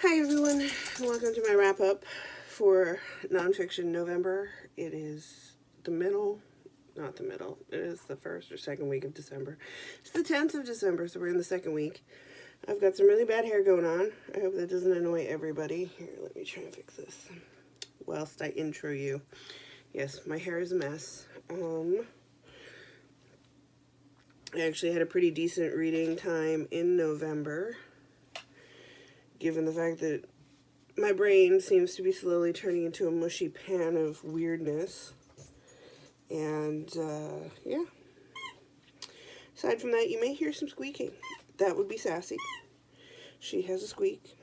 Hi everyone, welcome to my wrap up for nonfiction November. It is the middle, not the middle, it is the first or second week of December. It's the 10th of December, so we're in the second week. I've got some really bad hair going on. I hope that doesn't annoy everybody. Here, let me try and fix this whilst I intro you. Yes, my hair is a mess. I actually had a pretty decent reading time in November, given the fact that my brain seems to be slowly turning into a mushy pan of weirdness. And, yeah. Aside from that, you may hear some squeaking. That would be Sassy. She has a squeak.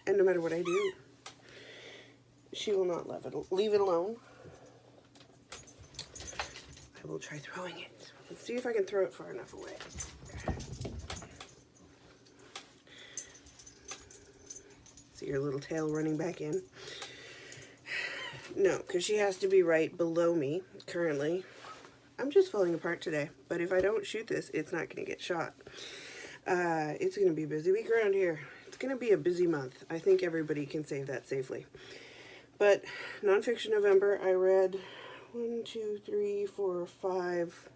And no matter what I do, she will not leave it alone. I will try throwing it. Let's see if I can throw it far enough away. See her little tail running back in. No, because she has to be right below me currently. I'm just falling apart today, but if I don't shoot this, it's not going to get shot. It's going to be a busy week around here. It's going to be a busy month. I think everybody can say that safely. But nonfiction November, I read 1, 2, 3, 4, 5,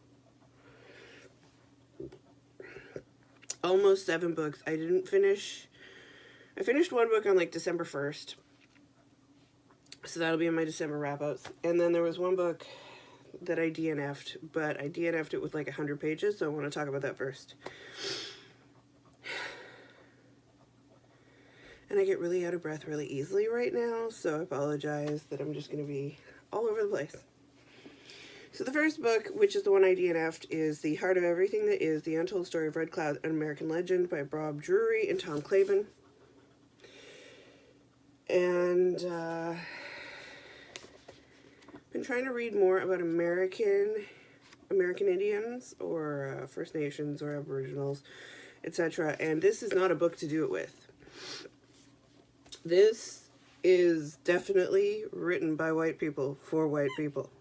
almost 7 books. I finished one book on like December 1st. So that'll be in my December wrap-ups. And then there was one book that I DNF'd, but I DNF'd it with like 100 pages, so I want to talk about that first. And I get really out of breath really easily right now, so I apologize that I'm just going to be all over the place. So the first book, which is the one I DNF'd, is The Heart of Everything That Is, The Untold Story of Red Cloud, An American Legend by Bob Drury and Tom Clavin. And, been trying to read more about American Indians, or First Nations, or Aboriginals, etc. And this is not a book to do it with. This is definitely written by white people for white people.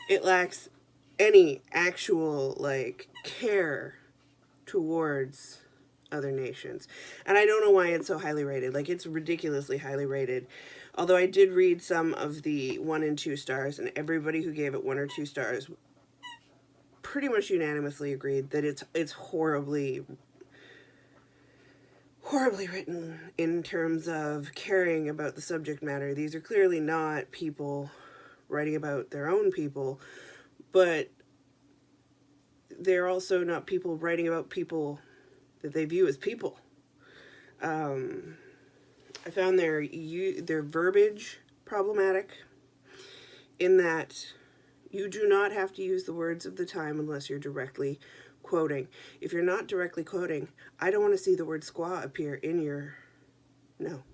It lacks any actual, like, care towards other nations. And I don't know why it's so highly rated. Like, it's ridiculously highly rated. Although I did read some of the 1 and 2 stars, and everybody who gave it 1 or 2 stars pretty much unanimously agreed that it's horribly written in terms of caring about the subject matter. These are clearly not people writing about their own people, but they're also not people writing about people that they view as people. I found their verbiage problematic in that you do not have to use the words of the time unless you're directly quoting. If you're not directly quoting, I don't want to see the word squaw appear in your... No.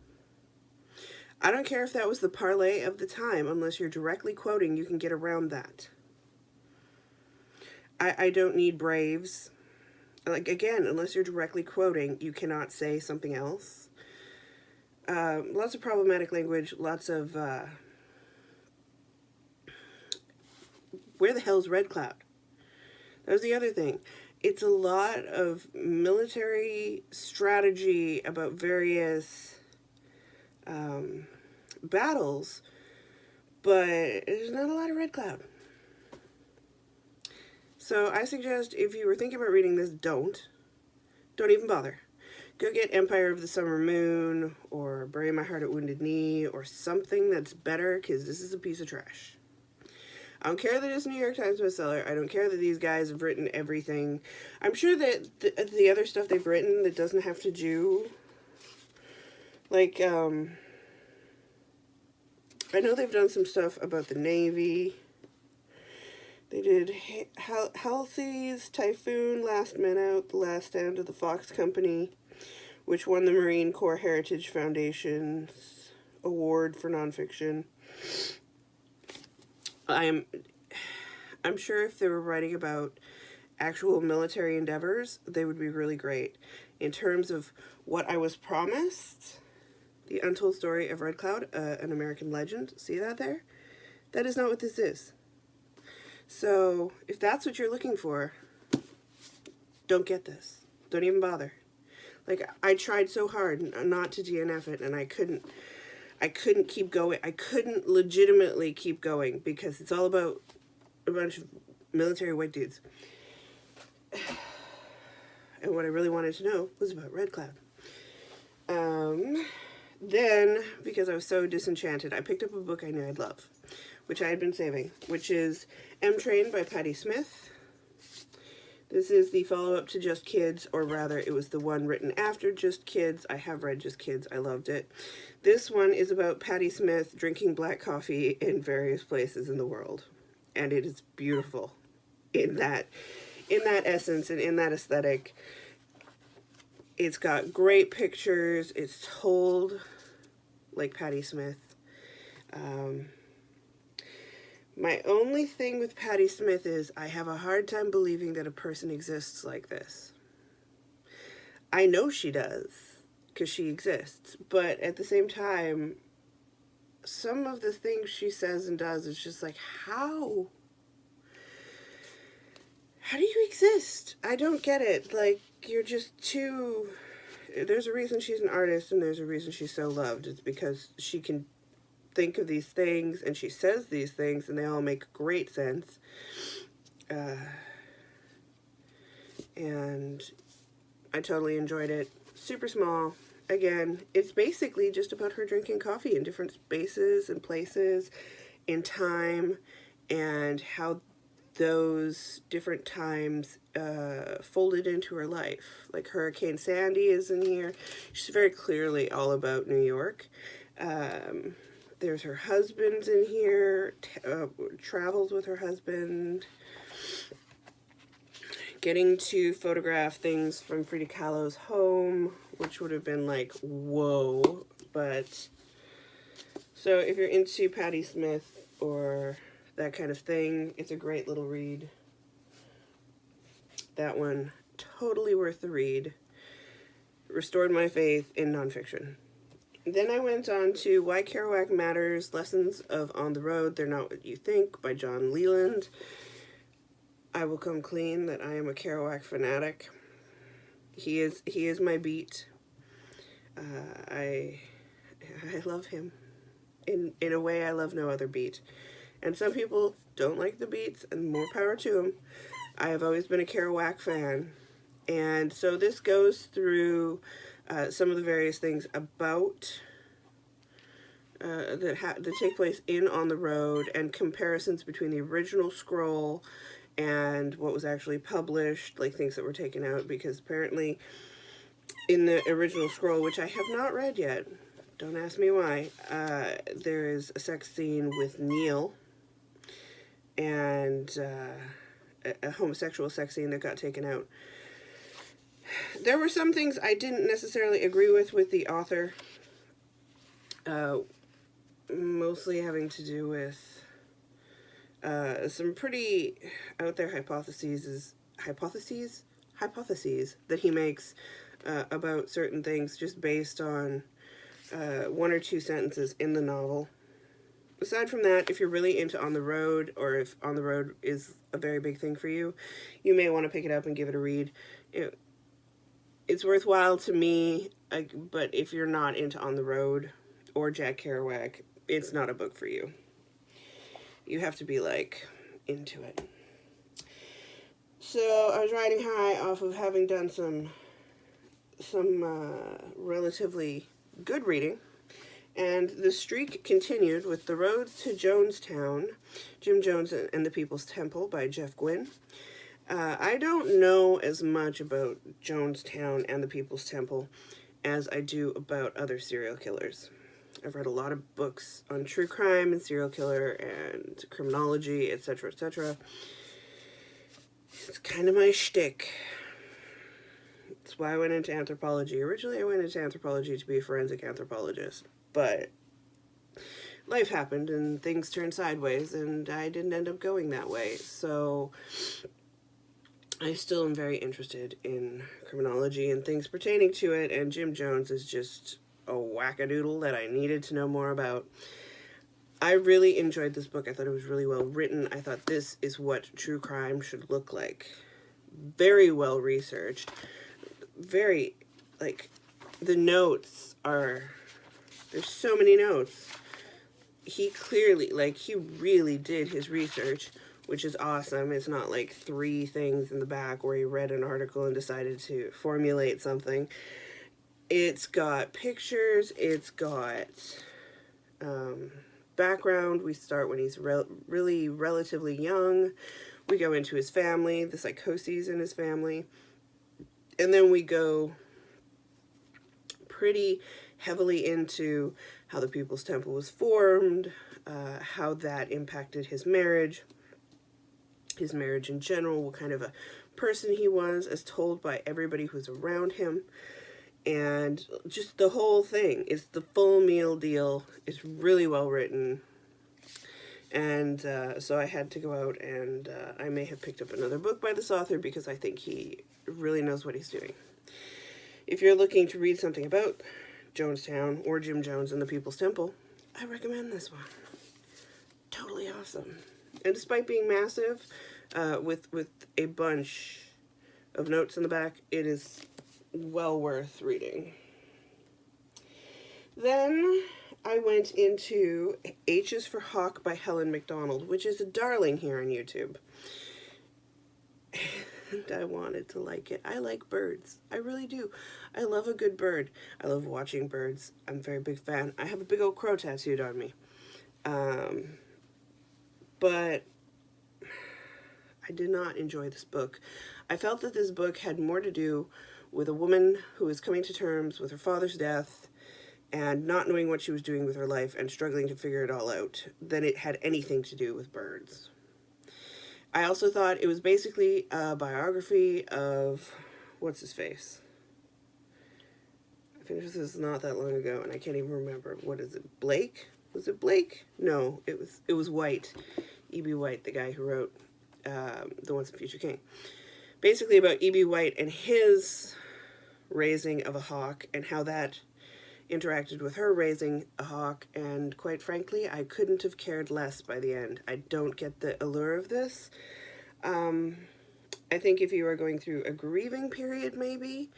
I don't care if that was the parlay of the time. Unless you're directly quoting, you can get around that. I don't need braves. Like, again, unless you're directly quoting, you cannot say something else. Lots of problematic language, lots of, where the hell's Red Cloud? That was the other thing. It's a lot of military strategy about various battles, but there's not a lot of Red Cloud. So I suggest if you were thinking about reading this, don't even bother. Go get Empire of the Summer Moon, or Bury My Heart at Wounded Knee, or something that's better, because this is a piece of trash. I don't care that it's New York Times bestseller. I don't care that these guys have written everything. I'm sure that the other stuff they've written that doesn't have to do... Like, I know they've done some stuff about the Navy. They did Halsey's Typhoon, Last Man Out, The Last Stand of the Fox Company, which won the Marine Corps Heritage Foundation's award for nonfiction. I'm sure if they were writing about actual military endeavors, they would be really great. In terms of what I was promised, The Untold Story of Red Cloud, An American Legend, see that there? That is not what this is. So, if that's what you're looking for, don't get this. Don't even bother. Like, I tried so hard not to DNF it, and I couldn't keep going. I couldn't legitimately keep going because it's all about a bunch of military white dudes. And what I really wanted to know was about Red Cloud. Then, because I was so disenchanted, I picked up a book I knew I'd love, which I had been saving, which is M Train by Patti Smith. This is the follow-up to Just Kids, or rather, it was the one written after Just Kids. I have read Just Kids. I loved it. This one is about Patti Smith drinking black coffee in various places in the world. And it is beautiful in that essence and in that aesthetic. It's got great pictures. It's told like Patti Smith. My only thing with Patti Smith is I have a hard time believing that a person exists like this. I know she does, because she exists, but at the same time, some of the things she says and does is just like, how? How do you exist? I don't get it. Like, you're just too... There's a reason she's an artist, and there's a reason she's so loved. It's because she can think of these things, and she says these things, and they all make great sense. And I totally enjoyed it. Super small. Again, it's basically just about her drinking coffee in different spaces and places in time, and how those different times folded into her life. Like Hurricane Sandy is in here. She's very clearly all about New York. There's her husband's in here, travels with her husband, getting to photograph things from Frida Kahlo's home, which would have been like, whoa. But, so if you're into Patti Smith or that kind of thing, it's a great little read. That one, totally worth the read. Restored my faith in nonfiction. Then I went on to Why Kerouac Matters, Lessons of On the Road, They're Not What You Think by John Leland. I will come clean that I am a Kerouac fanatic. He is my beat. I love him. In a way I love no other beat. And some people don't like the beats, and more power to them. I have always been a Kerouac fan. And so this goes through some of the various things about that take place in On the Road, and comparisons between the original scroll and what was actually published, like things that were taken out, because apparently in the original scroll, which I have not read yet, don't ask me why, there is a sex scene with Neil, and a homosexual sex scene that got taken out. There were some things I didn't necessarily agree with the author, mostly having to do with some pretty out there hypotheses that he makes about certain things just based on one or two sentences in the novel. Aside from that, if you're really into On the Road, or if On the Road is a very big thing for you, you may want to pick it up and give it a read. It's worthwhile to me, but if you're not into On the Road or Jack Kerouac, it's not a book for you. You have to be, like, into it. So I was riding high off of having done some relatively good reading, and the streak continued with The Roads to Jonestown, Jim Jones and the People's Temple by Jeff Gwynne. I don't know as much about Jonestown and the People's Temple as I do about other serial killers. I've read a lot of books on true crime and serial killer and criminology, etc., etc. It's kind of my shtick. That's why I went into anthropology. Originally, I went into anthropology to be a forensic anthropologist, but life happened and things turned sideways, and I didn't end up going that way. So I still am very interested in criminology and things pertaining to it, and Jim Jones is just a wackadoodle that I needed to know more about. I really enjoyed this book. I thought it was really well written. I thought this is what true crime should look like. Very well researched. Very, like, the notes are, there's so many notes. He clearly, like, he really did his research, which is awesome. It's not like 3 things in the back where he read an article and decided to formulate something. It's got pictures, it's got background. We start when he's really relatively young. We go into his family, the psychoses in his family. And then we go pretty heavily into how the People's Temple was formed, how that impacted his marriage in general, what kind of a person he was as told by everybody who's around him, and just the whole thing. It's the full meal deal. It's really well written. And so I had to go out and I may have picked up another book by this author because I think he really knows what he's doing. If you're looking to read something about Jonestown or Jim Jones and the People's Temple, I recommend this one. Totally awesome. And despite being massive, with a bunch of notes in the back, it is well worth reading. Then I went into H is for Hawk by Helen MacDonald, which is a darling here on YouTube. And I wanted to like it. I like birds. I really do. I love a good bird. I love watching birds. I'm a very big fan. I have a big old crow tattooed on me. But I did not enjoy this book. I felt that this book had more to do with a woman who was coming to terms with her father's death and not knowing what she was doing with her life and struggling to figure it all out than it had anything to do with birds. I also thought it was basically a biography of, what's his face? I finished this not that long ago and I can't even remember. What is it, Blake? Was it Blake? No, it was White. E.B. White, the guy who wrote The Once and Future King. Basically about E.B. White and his raising of a hawk and how that interacted with her raising a hawk, and quite frankly, I couldn't have cared less by the end. I don't get the allure of this. I think if you are going through a grieving period, maybe.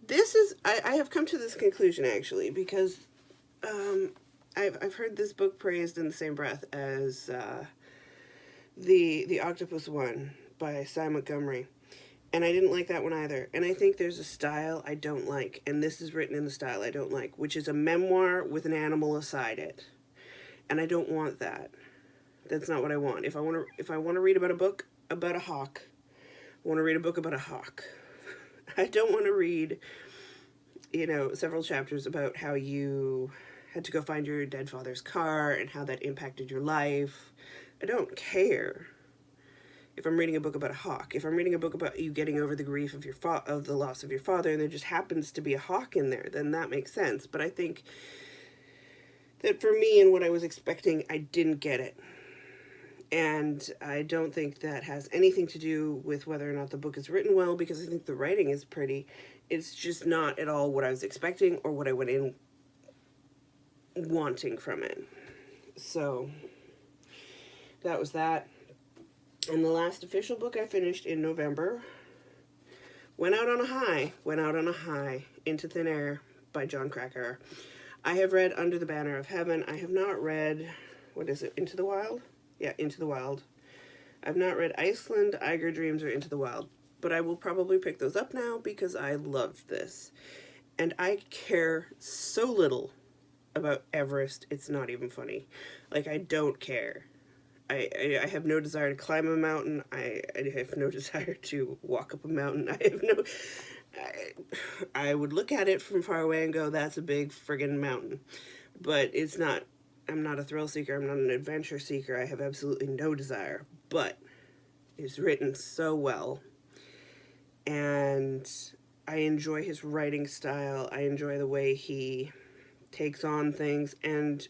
This is, I have come to this conclusion actually, because I've heard this book praised in the same breath as the Octopus One by Cy Montgomery. And I didn't like that one either. And I think there's a style I don't like. And this is written in the style I don't like, which is a memoir with an animal aside it. And I don't want that. That's not what I want. If I want to read about a book about a hawk, I want to read a book about a hawk. I don't want to read, several chapters about how you had to go find your dead father's car and how that impacted your life. I don't care. If I'm reading a book about a hawk, if I'm reading a book about you getting over the grief of of the loss of your father, and there just happens to be a hawk in there, then that makes sense. But I think that for me and what I was expecting, I didn't get it. And I don't think that has anything to do with whether or not the book is written well, because I think the writing is pretty. It's just not at all what I was expecting or what I went in wanting from it. So that was that. And the last official book I finished in November, Went Out on a High, Into Thin Air by Jon Krakauer. I have read Under the Banner of Heaven. I have not read, what is it, Into the Wild? Yeah, Into the Wild. I've not read Iceland, Eiger Dreams, or Into the Wild, but I will probably pick those up now because I loved this. And I care so little about Everest, it's not even funny. Like, I don't care. I have no desire to climb a mountain. I have no desire to walk up a mountain. I would look at it from far away and go, that's a big friggin' mountain. But it's not, I'm not a thrill seeker. I'm not an adventure seeker. I have absolutely no desire. But it's written so well. And I enjoy his writing style. I enjoy the way he takes on things and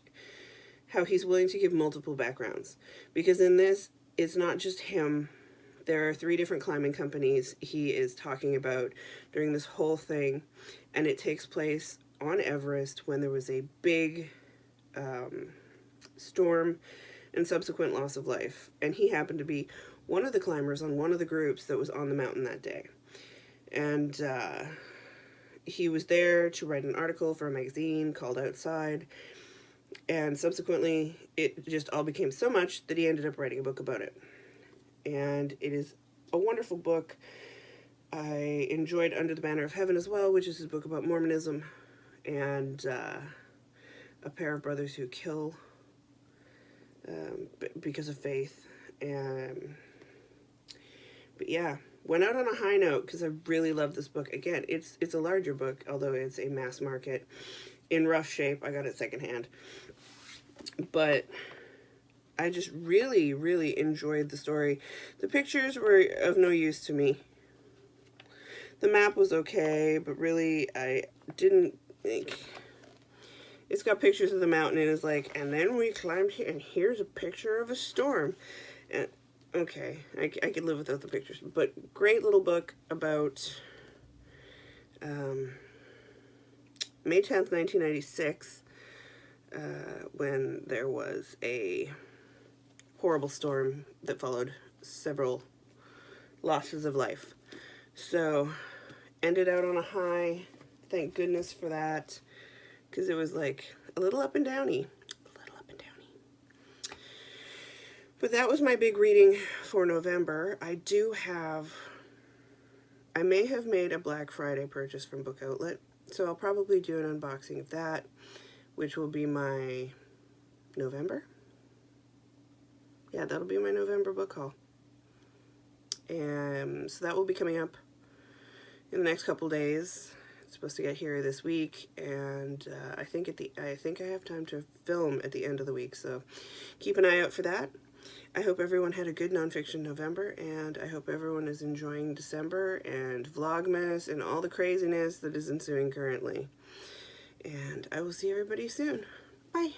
how he's willing to give multiple backgrounds. Because in this, it's not just him. There are 3 different climbing companies he is talking about during this whole thing. And it takes place on Everest when there was a big storm and subsequent loss of life. And he happened to be one of the climbers on one of the groups that was on the mountain that day. And he was there to write an article for a magazine called Outside. And subsequently, it just all became so much that he ended up writing a book about it. And it is a wonderful book. I enjoyed Under the Banner of Heaven as well, which is his book about Mormonism, and a pair of brothers who kill because of faith. But yeah, went out on a high note because I really love this book. Again, it's a larger book, although it's a mass market. In rough shape, I got it secondhand. But I just really, really enjoyed the story. The pictures were of no use to me. The map was okay, but really, I didn't think... It's got pictures of the mountain, and it's like, and then we climbed here, and here's a picture of a storm. And okay, I could live without the pictures. But great little book about May 10th, 1996, when there was a horrible storm that followed several losses of life. So, ended out on a high. Thank goodness for that. Because it was like a little up and downy. But that was my big reading for November. I may have made a Black Friday purchase from Book Outlet. So I'll probably do an unboxing of that, which will be my November. Yeah, that'll be my November book haul. And so that will be coming up in the next couple days. It's supposed to get here this week, and I think I have time to film at the end of the week, so keep an eye out for that. I hope everyone had a good nonfiction November, and I hope everyone is enjoying December and Vlogmas and all the craziness that is ensuing currently. And I will see everybody soon. Bye.